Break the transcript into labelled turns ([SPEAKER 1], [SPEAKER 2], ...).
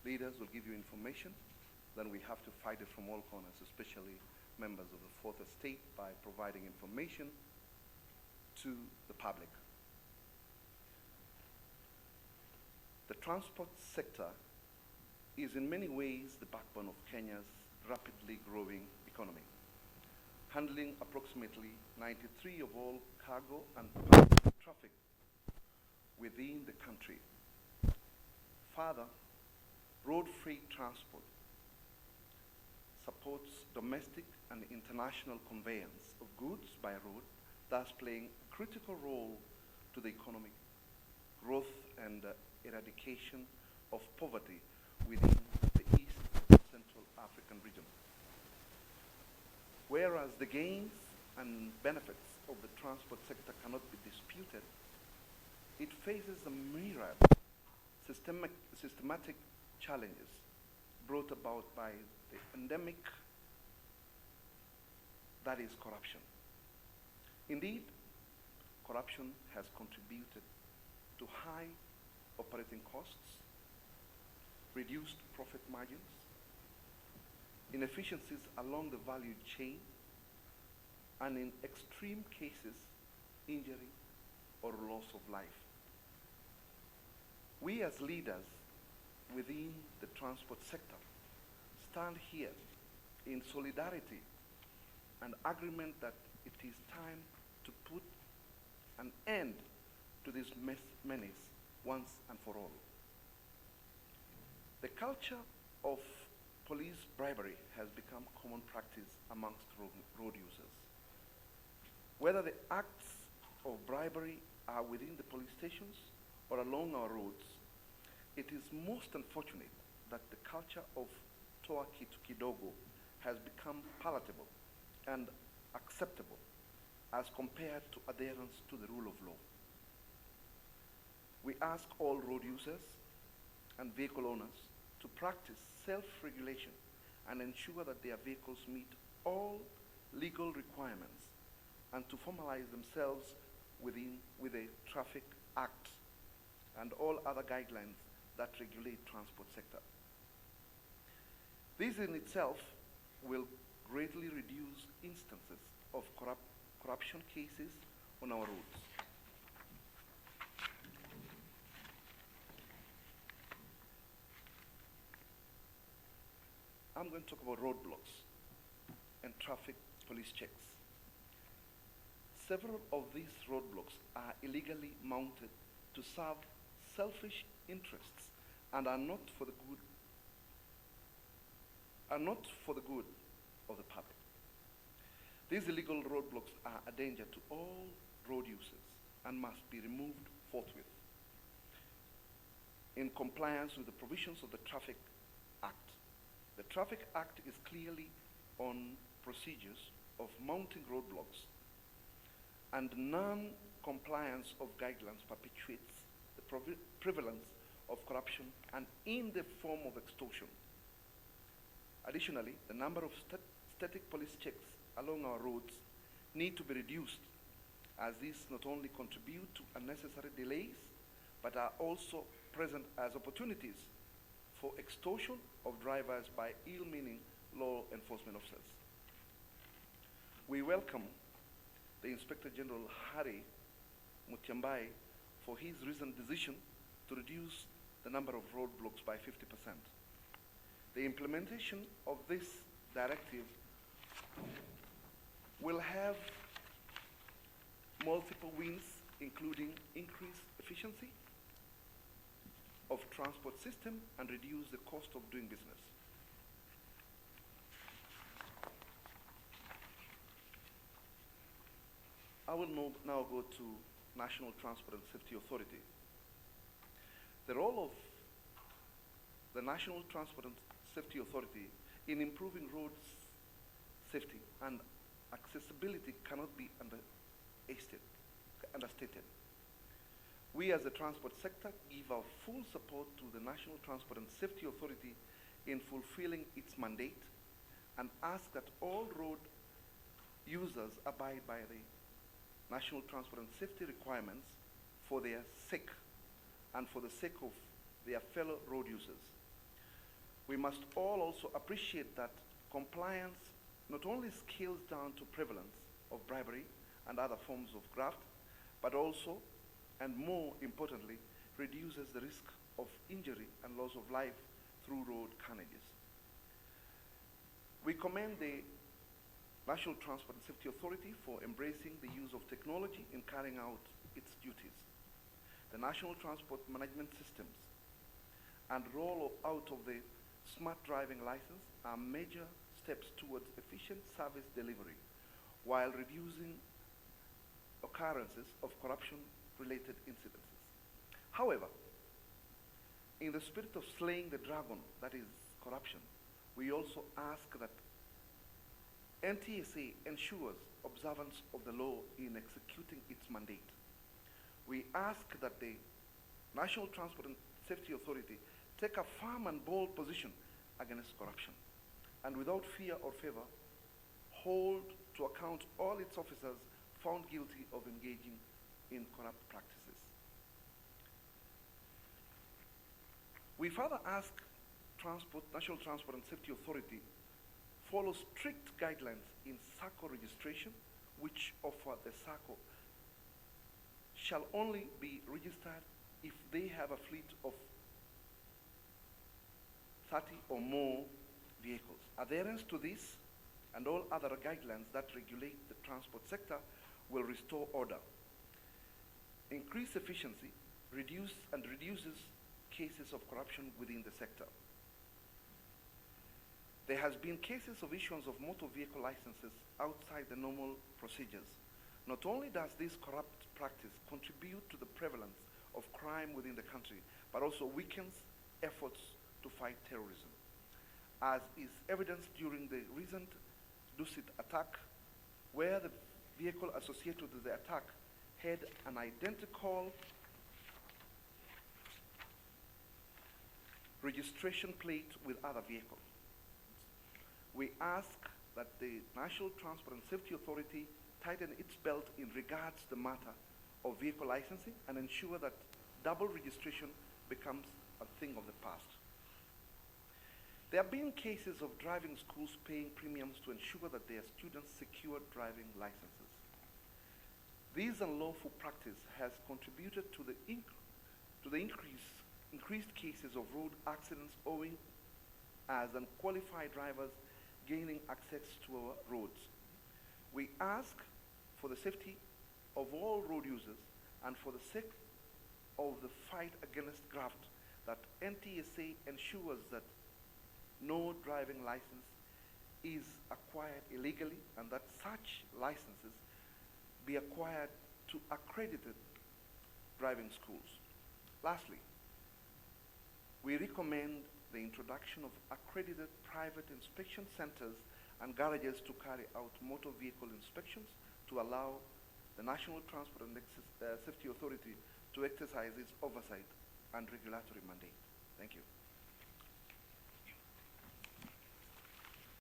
[SPEAKER 1] Leaders will give you information, then we have to fight it from all corners, especially members of the fourth estate, by providing information to the public. The transport sector is in many ways the backbone of Kenya's rapidly growing economy, handling approximately 93% of all cargo and passenger traffic within the country. Further, road freight transport supports domestic and international conveyance of goods by road, thus playing a critical role to the economic growth and eradication of poverty within the East and Central African region. Whereas the gains and benefits of the transport sector cannot be disputed, it faces a myriad systematic challenges brought about by the endemic that is corruption. Indeed, corruption has contributed to high operating costs, reduced profit margins, inefficiencies along the value chain, and in extreme cases, injury or loss of life. We as leaders within the transport sector stand here in solidarity and agreement that it is time to put an end to this menace once and for all. The culture of police bribery has become common practice amongst road users. Whether the acts of bribery are within the police stations or along our roads, it is most unfortunate that the culture of toa kitu kidogo has become palatable and acceptable as compared to adherence to the rule of law. We ask all road users and vehicle owners to practice self-regulation and ensure that their vehicles meet all legal requirements and to formalize themselves with the Traffic Act and all other guidelines that regulate transport sector. This in itself will greatly reduce instances of corruption cases on our roads. I'm going to talk about roadblocks and traffic police checks. Several of these roadblocks are illegally mounted to serve selfish interests and are not for the good of the public. These illegal roadblocks are a danger to all road users and must be removed forthwith in compliance with the provisions of the Traffic Act. The Traffic Act is clearly on procedures of mounting roadblocks, and non-compliance of guidelines perpetuates the prevalence of corruption and in the form of extortion. Additionally, the number of static police checks along our roads need to be reduced, as these not only contribute to unnecessary delays, but are also present as opportunities for extortion of drivers by ill-meaning law enforcement officers. We welcome the Inspector General Harry Mathian'I for his recent decision to reduce the number of roadblocks by 50%. The implementation of this directive will have multiple wins, including increased efficiency of transport system and reduce the cost of doing business. I will now go to National Transport and Safety Authority. The role of the National Transport and Safety Authority in improving road safety and accessibility cannot be understated. We as the transport sector give our full support to the National Transport and Safety Authority in fulfilling its mandate and ask that all road users abide by the National Transport and Safety requirements for their sake and for the sake of their fellow road users. We must all also appreciate that compliance not only scales down to prevalence of bribery and other forms of graft, but also, and more importantly, reduces the risk of injury and loss of life through road carnages. We commend the National Transport and Safety Authority for embracing the use of technology in carrying out its duties. The National Transport Management Systems and roll out of the Smart Driving License are major steps towards efficient service delivery while reducing occurrences of corruption-related incidences. However, in the spirit of slaying the dragon, that is corruption, we also ask that NTSA ensures observance of the law in executing its mandate. We ask that the National Transport and Safety Authority take a firm and bold position against corruption, and without fear or favor, hold to account all its officers found guilty of engaging in corrupt practices. We further ask National Transport and Safety Authority follow strict guidelines in SACCO registration, which offer the SACCO shall only be registered if they have a fleet of 30 or more vehicles. Adherence to this and all other guidelines that regulate the transport sector will restore order, increase efficiency, reduces cases of corruption within the sector. There has been cases of issuance of motor vehicle licenses outside the normal procedures. Not only does this corrupt practice contribute to the prevalence of crime within the country, but also weakens efforts to fight terrorism, as is evidenced during the recent Dusit attack, where the vehicle associated with the attack had an identical registration plate with other vehicles. We ask that the National Transport and Safety Authority tighten its belt in regards to the matter of vehicle licensing and ensure that double registration becomes a thing of the past. There have been cases of driving schools paying premiums to ensure that their students secure driving licenses. This unlawful practice has contributed to the increased cases of road accidents owing as unqualified drivers gaining access to our roads. We ask for the safety of all road users and for the sake of the fight against graft that NTSA ensures that no driving license is acquired illegally and that such licenses be acquired to accredited driving schools. Lastly, we recommend the introduction of accredited private inspection centers and garages to carry out motor vehicle inspections to allow the National Transport and Safety Authority to exercise its oversight and regulatory mandate. Thank you.